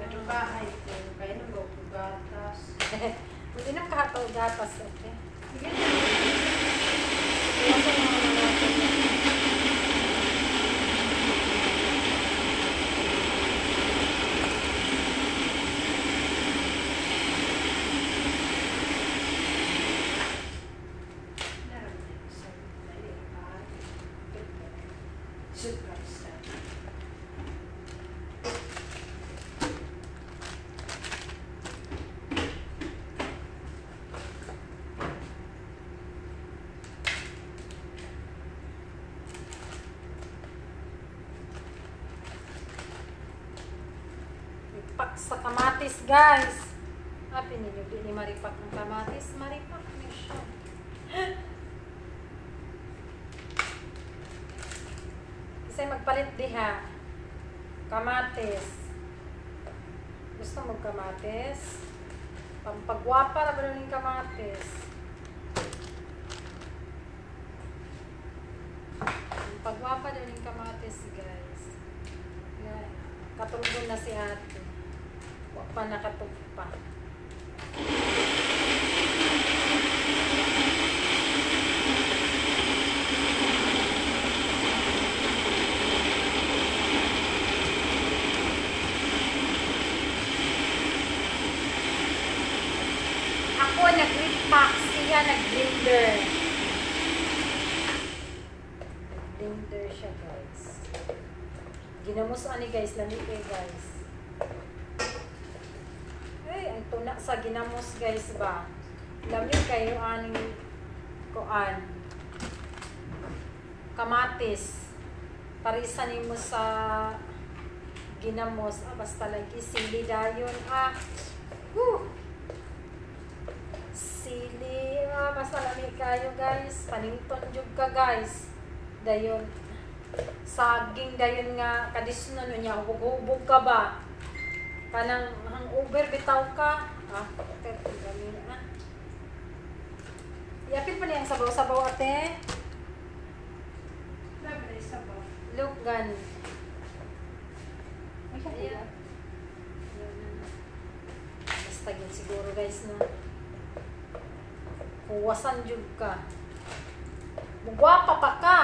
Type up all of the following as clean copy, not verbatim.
Ano ba ay ito? Kaya nang bawa ko gatas. Hindi na kahataw gatas. Okay? Sige na. Kaya sa mga natin. Maripak sa kamatis, guys. Happy ninyo, di ni maripak ng kamatis. Maripak na siya. Kasi magpalit diha. Kamatis. Gusto mo kamatis? Pampagwapa na ba ng kamatis? Pampagwapa na ng kamatis, guys. Katulog na si ate. Huwag pa nakatugpa. Ako nag-repack, siya nag-blender. Nag-blender siya, guys. Ginamos ani guys, lami kayo guys. Ay, ang tuna sa ginamos guys ba. Lami kayo aning kuan. Kamatis. Parisan nimo sa ginamos. Basta lagi sili dayon. Sili. Basta lami kayo guys. Panington jud ka guys. Dayon. Saging dayon nga kadisno niya hubog-hubog ka ba kanang hangover bitaw ka okay gami na yapit pa niyang sabaw-sabaw ate Grabe sabaw. look gan Ayan. basta yun siguro guys na huwasan jud ka mugwapa pa ka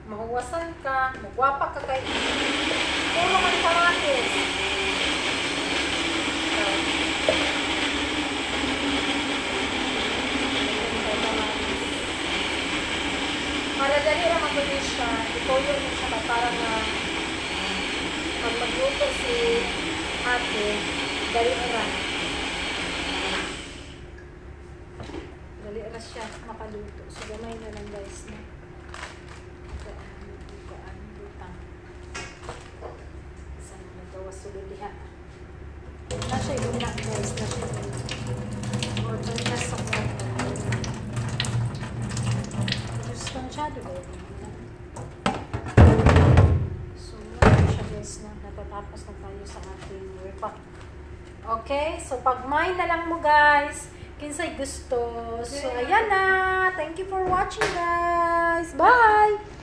mahuwasan ka, magwapa ka kay puro man kamatis. Para dali lang ang tulis siya, ituloy mo siya para na pag magluto si ate, dali lang. Dali lang siya makaluto. So gamay na lang guys na. Sulod diha. Na siya yung na guys, na siya yung order na sa kwarto. Gusto siya, diba? So, yun siya guys na natatapos na tayo sa ating repack. Okay, so pag-mine na lang mo guys. Kinsay gusto. So, ayan na. Thank you for watching guys. Bye!